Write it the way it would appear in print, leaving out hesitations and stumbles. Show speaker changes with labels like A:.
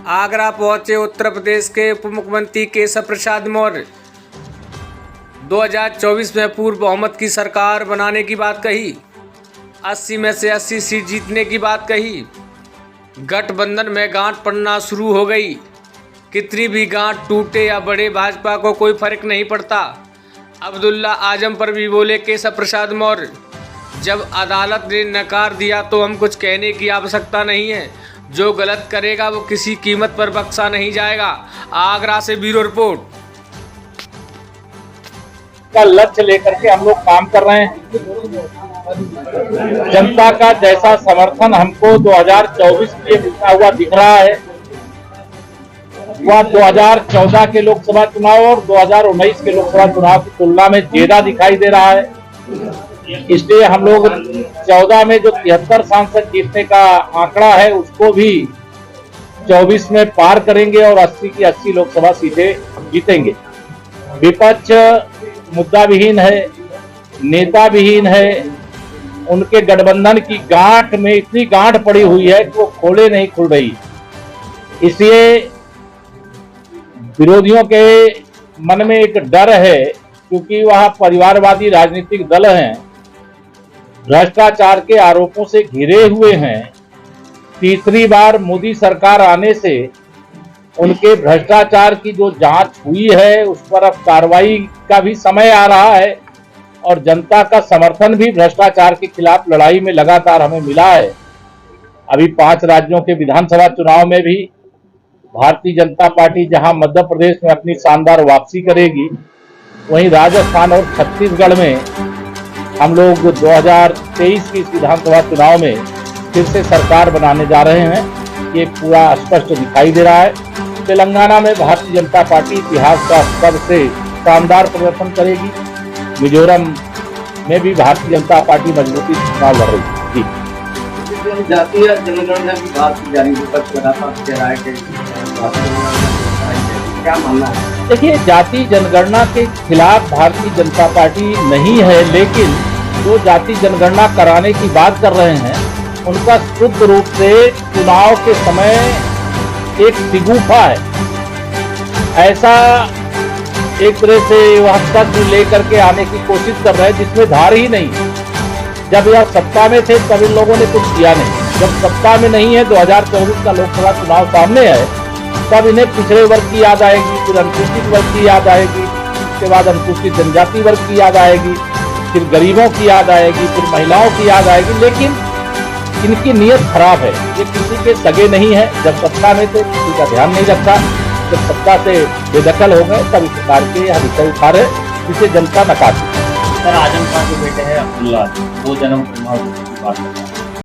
A: आगरा पहुंचे उत्तर प्रदेश के उप मुख्यमंत्री केशव प्रसाद मौर्य। 2024 में पूर्ण बहुमत की सरकार बनाने की बात कही। 80 में से 80 सीट जीतने की बात कही। गठबंधन में गांठ पड़ना शुरू हो गई। कितनी भी गांठ टूटे या बढ़े, भाजपा को कोई फर्क नहीं पड़ता। अब्दुल्ला आजम पर भी बोले केशव प्रसाद मौर्य। जब अदालत ने नकार दिया तो हम कुछ कहने की आवश्यकता नहीं है। जो गलत करेगा वो किसी कीमत पर बख्शा नहीं जाएगा। आगरा से ब्यूरो रिपोर्ट।
B: का लक्ष्य लेकर के हम लोग काम कर रहे हैं। जनता का जैसा समर्थन हमको 2024 के लिए मिलता हुआ दिख रहा है, वह 2014 के लोकसभा चुनाव और 2019 के लोकसभा चुनाव की तुलना में ज्यादा दिखाई दे रहा है। इसलिए हम लोग 14 में जो 73 सांसद जीतने का आंकड़ा है उसको भी 24 में पार करेंगे और 80 की 80 लोकसभा सीटें जीतेंगे। विपक्ष मुद्दा विहीन है, नेता विहीन है। उनके गठबंधन की गांठ में इतनी गांठ पड़ी हुई है कि वो खोले नहीं खुल रही। इसलिए विरोधियों के मन में एक डर है, क्योंकि वह परिवारवादी राजनीतिक दल हैं, भ्रष्टाचार के आरोपों से घिरे हुए हैं। तीसरी बार मोदी सरकार आने से उनके भ्रष्टाचार की जो जांच हुई है उस पर अब कार्रवाई का भी समय आ रहा है और जनता का समर्थन भी भ्रष्टाचार के खिलाफ लड़ाई में लगातार हमें मिला है। अभी 5 राज्यों के विधानसभा चुनाव में भी भारतीय जनता पार्टी जहां मध्य प्रदेश में अपनी शानदार वापसी करेगी, वहीं राजस्थान और छत्तीसगढ़ में हम लोग 2023 की विधानसभा चुनाव में फिर से सरकार बनाने जा रहे हैं। ये पूरा स्पष्ट दिखाई दे रहा है। तेलंगाना में भारतीय जनता पार्टी इतिहास का सबसे शानदार प्रदर्शन करेगी। मिजोरम में भी भारतीय जनता पार्टी मजबूती से चुनाव लड़ रही है।
C: जातीय जनगणना की बात की जा रही है, क्या मानना है?
B: देखिए, जाति जनगणना के खिलाफ भारतीय जनता पार्टी नहीं है, लेकिन जो जाति जनगणना कराने की बात कर रहे हैं उनका शुद्ध रूप से चुनाव के समय एक सिगुफा है। ऐसा एक तरह से वह तथ्य लेकर के आने की कोशिश कर रहे हैं जिसमें धार ही नहीं। जब यह सत्ता में थे तब इन लोगों ने कुछ किया नहीं। जब सत्ता में नहीं है, 2024 का लोकसभा चुनाव सामने है, तब इन्हें पिछड़े वर्ग की याद आएगी, फिर अनुसूचित वर्ग की याद आएगी, उसके बाद अनुसूचित जनजाति वर्ग की याद आएगी, फिर गरीबों की याद आएगी, फिर महिलाओं की याद आएगी। लेकिन इनकी नीयत खराब है। ये किसी के सगे नहीं है। जब सत्ता में थे किसी का ध्यान नहीं रखता, जब सत्ता से बेदखल हो गए तब इस प्रकार के यह विषय उठा रहे जिसे जनता नकारती है।
C: सर, आजम खान के बेटे हैं अब्दुल्ला, 2 जन्म की बात है।